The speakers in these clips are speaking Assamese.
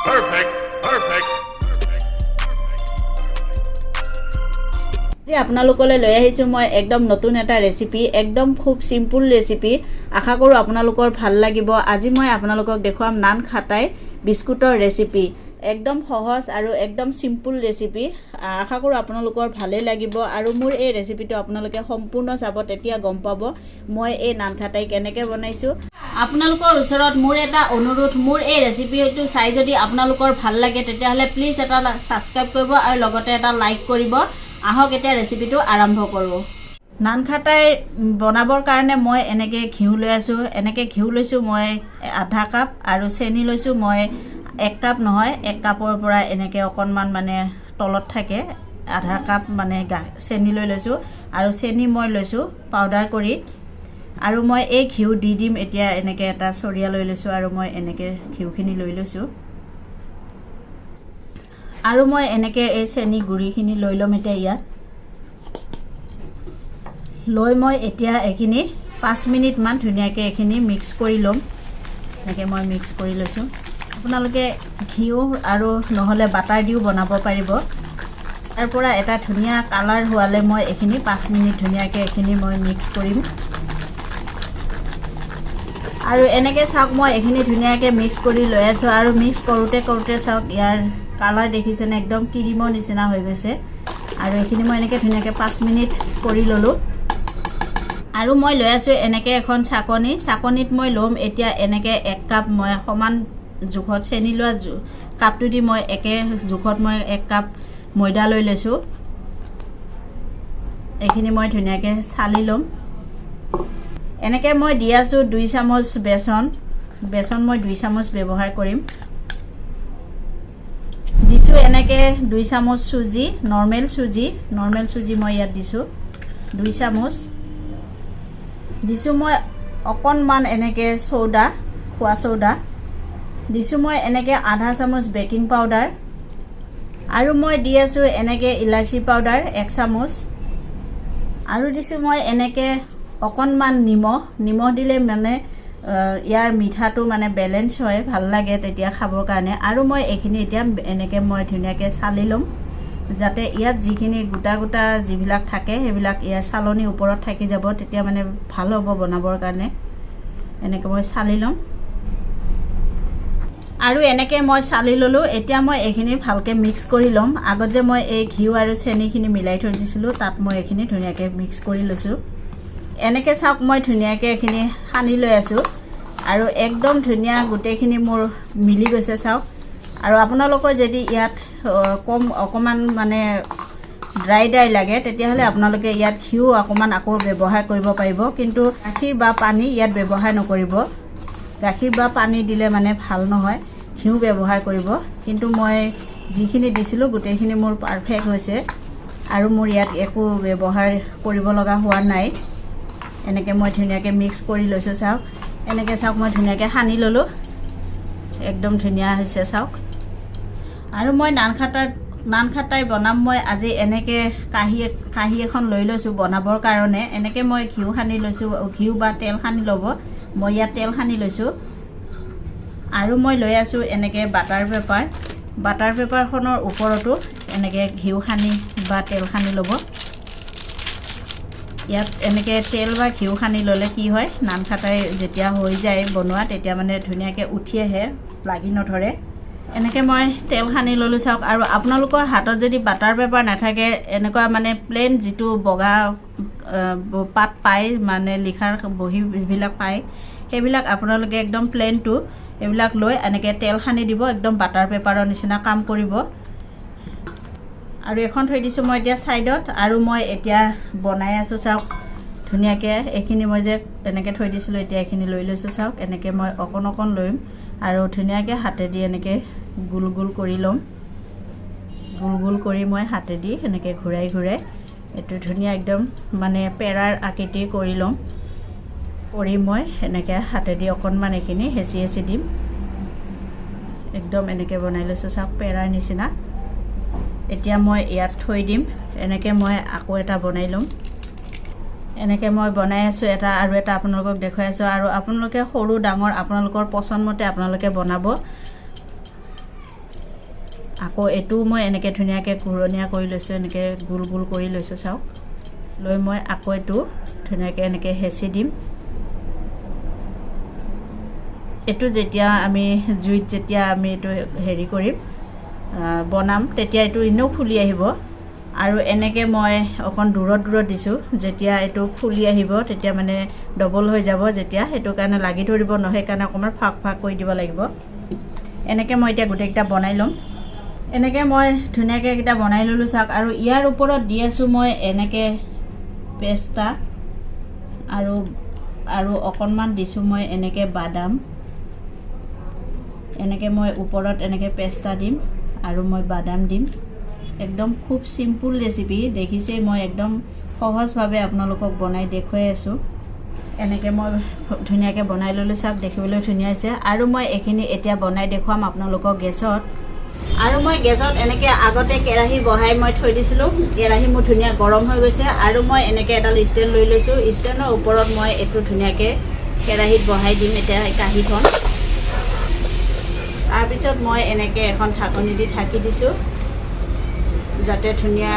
Perfect. Perfect. যে আপোনালোকলৈ লৈ আহিছো মই একদম নতুন এটা ৰেচিপি একদম খুব সিম্পল ৰেচিপি আশা কৰো আপোনালোকৰ ভাল লাগিব আজি মই আপোনালোকক দেখুৱাম নান খাটাই বিস্কুটৰ ৰেচিপি একদম সহজ আৰু একদম সিম্পল ৰেচিপি আশা কৰো আপোনালোকৰ ভালে লাগিব আৰু মোৰ এই ৰেচিপিটো আপোনালোকে সম্পূৰ্ণ চাব তেতিয়া গম পাব মই এই নান খাটাই কেনেকৈ বনাইছো আপোনালোকৰ ওচৰত মোৰ এটা অনুৰোধ মোৰ এই ৰেচিপিটো চাই যদি আপোনালোকৰ ভাল লাগে তেতিয়াহলে প্লিজ এটা সাবস্ক্ৰাইব কৰিব আৰু লগতে এটা লাইক কৰিব আহক এতিয়া ৰেচিপিটো আৰম্ভ কৰো নান খাটাই বনাবৰ কাৰণে মই এনেকে ঘিউ লৈ আছো এনেকে ঘিউ লৈছো মই আধা কাপ আৰু চেনি লৈছো মই 1 কাপ নহয় 1 কাপৰ পৰা এনেকে অকনমান মানে তলত থাকে আধা কাপ মানে চেনি লৈ লৈছো আৰু চেনি মই লৈছো পাউডাৰ কৰি আৰু মই এই ঘিউ দি দিম এতিয়া এনেকে এটা সৰিয়া লৈ লৈছো আৰু মই এনেকে ঘিউখিনি লৈ লৈছো আৰু মই এনেকে এই চেনি গুড়িখিনি লৈ লম এতিয়া ইয়াত লৈ মই এতিয়া এখিনি 5 মিনিট মান ধুনিয়াকে এখিনি মিক্স কৰি লম এনেকে মই মিক্স কৰি লৈছো আপোনালোকে ঘিউ আৰু নহলে বাটাৰ দিও বনাব পাৰিব তাৰ পৰা এটা ধুনিয়া কালাৰ হোৱালে মই এখিনি 5 মিনিট ধুনিয়াকে এখিনি মই মিক্স কৰিম আৰু এনেকে চাওক মই এখিনি ধুনিয়াকে মিক্স কৰি লৈ আছো আৰু মিক্স কৰোতে কৰোতে চাওক ইয়াৰ কালাৰ দেখিছেনে একদম ক্ৰীমৰ নিচিনা হৈ গৈছে আৰু এখিনি মই এনেকে ধুনিয়াকে 5 মিনিট কৰি ললো আৰু মই লৈ আছো এনেকে এখন চাকনিত মই লম এতিয়া এনেকে 1 কাপ মই সমান জুখত চেনি লোৱা কাপটো দি মই একে জুখত মই 1 কাপ ময়দা লৈ লৈছো এখিনি মই ধুনিয়াকে চালি লম এনেকে মই দি আছো 2 চামুচ বেসন মই 2 চামুচ ব্যৱহাৰ কৰিম দিছো এনেকে 2 চামুচ সুজি নরমাল সুজি মই ইয়াত দিছো 2 চামুচ দিছো মই অকনমান এনেকে সোডা খোৱা সোডা দিছো মই এনেকে আধা চামুচ বেকিং পাউডাৰ আৰু মই দি আছো এনেকে ইলাচি পাউডাৰ 1 চামুচ আৰু দিছো মই এনেকে অকনমান নিমখ দিলে মানে ইয়াৰ মিঠাটো মানে ব্যালেন্স হয় ভাল লাগে তেতিয়া খাবৰ কাৰণে আৰু মই এখিনি এতিয়া এনেকে মই ধুনিয়াকে চালি লম যাতে ইয়াত যিখিনি গুটা যিবিলাক থাকে হেবিলাক ইয়াৰ চালনি ওপৰত থাকি যাব তেতিয়া মানে ভাল হ'ব বনাবৰ কাৰণে এনেকে মই চালি লম আৰু এনেকে মই চালি ললো এতিয়া মই এখিনি ভালকে মিক্স কৰি লম আগত যে মই এই ঘিউ আৰু চেনিখিনি মিলাই থৈ দিছিলো তাত মই এখিনি ধুনিয়াকে মিক্স কৰি লৈছো এনেকে চাওক মই ধুনিয়াকে এখিনি খানি লৈ আছো আৰু একদম ধুনিয়া গুটেখিনি মোৰ মিলি গৈছে চাওক আৰু আপোনালোকৰ যদি ইয়াত কম অকমান মানে ড্ৰাই লাগে তেতিয়াহলে আপোনালোকে ইয়াত ঘিউ অকমান আকৌ ব্যৱহাৰ কৰিব পাৰিব কিন্তু গাখীৰ বা পানী ইয়াত ব্যৱহাৰ নকৰিব গাখীৰ বা পানী দিলে মানে ভাল নহয় ঘিউ ব্যৱহাৰ কৰিব কিন্তু মই যিখিনি দিছিলো গুটেখিনি মোৰ পাৰফেক্ট হৈছে আৰু মোৰ ইয়াত একো ব্যৱহাৰ কৰিব লগা হোৱা নাই এনেকে মই ধুনিয়াকে মিক্স কৰি লৈছো চাওক এনেকে চাওক মই ধুনিয়াকে খানি ললো একদম ধুনিয়া হৈছে চাওক আৰু মই নান খাটাই বনাম মই আজি এনেকে কাহি এখন লৈ লৈছো বনাবৰ কাৰণে এনেকে মই ঘিউ খানি লৈছো ঘিউ বা তেল খানি লব মই ইয়াত তেল খানি লৈছো আৰু মই লৈ আছো এনেকে বাটাৰ পেপাৰখনৰ ওপৰতো এনেকে ঘিউ খানি বা তেল খানি লব ইয়াত এনেকে তেল বা ঘিউ খানি ললে কি হয় নান খাটাই যেতিয়া হৈ যায় বনোৱা তেতিয়া মানে ধুনিয়াকে উঠি আহে লাগি নধৰে এনেকে মই তেল খানি ললো চাওক আৰু আপোনালোকৰ হাতত যদি বাটাৰ পেপাৰ নাথাকে এনেকুৱা মানে প্লেন যিটো বগা পাত পাই মানে লিখাৰ বহি বিলাক পায় হেবিলাক আপোনালোকে একদম প্লেনটো এবিলাক লৈ এনেকে তেল খানি দিব একদম বাটাৰ পেপাৰৰ নিচিনা কাম কৰিব আৰু এখন থৈ দিছো মই এতিয়া সাইডত আৰু মই এতিয়া বনাই আছো চাওক ধুনিয়াকে এখিনি মই যে এনেকে থৈ দিছিলো এতিয়া এখিনি লৈ লৈছো চাওক এনেকে মই অকন লৈম আৰু ধুনিয়াকে হাতে দি এনেকে গুল কৰি লম গুল কৰি মই হাতে দি এনেকে ঘুৰাই এটো ধুনিয়া একদম মানে পেৰাৰ আকৃতি কৰি লম কৰি মই এনেকে হাতে দি অকনমান এখিনি হেচি দিম একদম এনেকে বনাই লৈছো চাওক পেৰাৰ নিচিনা এতিয়া মই ইয়াত থৈ দিম এনেকে মই আকৌ এটা বনাই লম এনেকে মই বনাই আছো এটা আৰু এটা আপোনালোকক দেখাই আছো আৰু আপোনালোকে সৰু ডাঙৰ আপোনালোকৰ পছন্দ মতে আপোনালোকে বনাব আকৌ এটু মই এনেকে ধুনিয়াকে ঘুৰণিয়া কৰি লৈছো এনেকে গুল গুল কৰি লৈছো চাওক লৈ মই আকৌ এটু ধুনিয়াকে এনেকে হেচি দিম এটু যেতিয়া আমি জুইত যেতিয়া আমি এটু হেৰি কৰিম বনাম তেতিয়া এটু ইনো ফুলি আহিব আৰু এনেকে মই অকন দূৰত দিছো যেতিয়া এটু ফুলি আহিব তেতিয়া মানে ডবল হৈ যাব যেতিয়া এটু কাৰণে লাগি ধৰিব নহয় কাৰণে অকমান ফাক ফাক কৰি দিব লাগিব এনেকে মই এতিয়া গুটেইটা বনাই লম এনেকে মই ধুনিয়াকে এটা বনাই ললো চাক আৰু ইয়াৰ ওপৰত দি আছো মই এনেকে পেস্তা আৰু অকনমান দিছো মই এনেকে বাদাম এনেকে মই ওপৰত এনেকে পেস্তা দিম আৰু মই বাদাম দিম একদম খুব সিম্পল ৰেসিপি দেখিছে মই একদম সহজ ভাবে আপোনালোকক বনাই দেখুৱাই আছো এনেকে মই ধুনিয়াকে বনাই ললো চাক দেখিবলৈ ধুনিয়া আছে আৰু মই এখিনি এতিয়া বনাই দেখুৱাম আপোনালোকক গেছত আৰু মই গেছত এনেকে আগতে কেৰাহী বহাই মই থৈ দিছিলো কেৰাহী মোৰ ধুনিয়া গৰম হৈ গৈছে আৰু মই এনেকে এডাল ষ্টেণ্ড লৈ লৈছো ষ্টেণ্ডৰ ওপৰত মই এটু ধুনিয়াকে কেৰাহীত বহাই দিম এতিয়া কাহীখন তাৰ পিছত মই এনেকে এখন ঢাকনি দি ঢাকি দিছো যাতে ধুনিয়া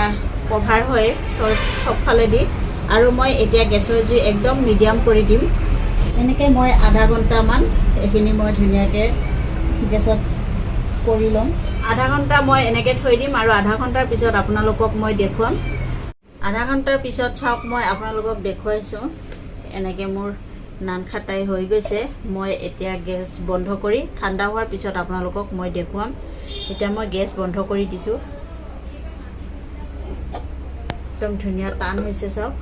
কভাৰ হয় সব ফালে দি আৰু মই এতিয়া গেছৰ জুই একদম মিডিয়াম কৰি দিম এনেকে মই আধা ঘণ্টা মান এখিনি মই ধুনিয়াকে গেছত কৰি লম আধা ঘণ্টা মই এনেকে থৈ দিম আৰু আধা ঘণ্টাৰ পিছত আপোনালোকক মই দেখুৱাম আধা ঘণ্টাৰ পিছত চাওক মই আপোনালোকক দেখুৱাইছো এনেকে মোৰ নান খাটাই হৈ গৈছে মই এতিয়া গেছ বন্ধ কৰি ঠাণ্ডা হোৱাৰ পিছত আপোনালোকক মই দেখুৱাম এতিয়া মই গেছ বন্ধ কৰি দিছো একদম ধুনিয়া টান হৈছে চাওক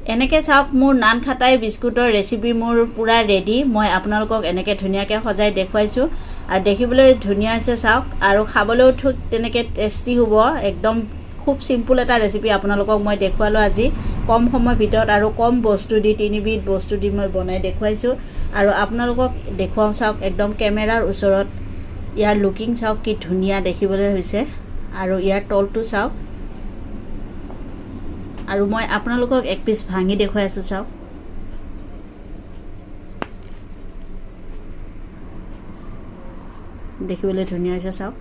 এনেকে চাওক মোৰ নান খাটাই বিস্কুটৰ ৰেচিপি মোৰ পুৰা ৰেডি মই আপোনালোকক এনেকে ধুনিয়াকে সজাই দেখুৱাইছো আৰু দেখিবলৈ ধুনিয়া আছে চাওক আৰু খাবলৈও ঠিক তেনেকে টেস্টি হ'ব একদম খুব সিম্পল এটা ৰেচিপি আপোনালোকক মই দেখুৱালো আজি কম সময় ভিতৰত আৰু কম বস্তু দি তিনিবিধ বস্তু দি মই বনাই দেখুৱাইছো আৰু আপোনালোকক দেখুৱাও চাওক একদম কেমেৰাৰ ওচৰত ইয়াৰ লুকিং চাওক কি ধুনিয়া দেখিবলৈ হৈছে আৰু ইয়াৰ তলটো চাওক আৰু মই আপোনালোকক এক পিস ভাঙি দেখুৱাই আছো চাওক দেখিবলৈ ধুনিয়া হৈছে চাওক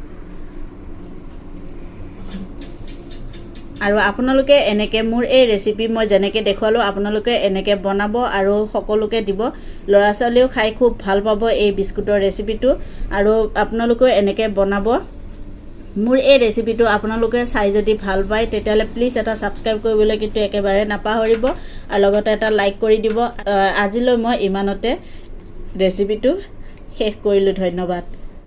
আৰু আপোনালোকে এনেকে মোৰ এই ৰেচিপি মই যেনেকে দেখুৱালো আপোনালোকে এনেকে বনাব আৰু সকলোকে দিব লৰা ছোৱালীও খাই খুব ভাল পাব এই বিস্কুটৰ ৰেচিপিটো আৰু আপোনালোকে এনেকে বনাব মোৰ এই ৰেচিপিটো আপোনালোকে চাই যদি ভাল পায় তেতিয়ালে প্লিজ এটা সাবস্ক্ৰাইব কৰিবলৈ কিন্তু একেবাৰে নাপাহৰিব আৰু লগতে এটা লাইক কৰি দিব আজিলৈ মই ইমানতে ৰেচিপিটো শেষ কৰিলো ধন্যবাদ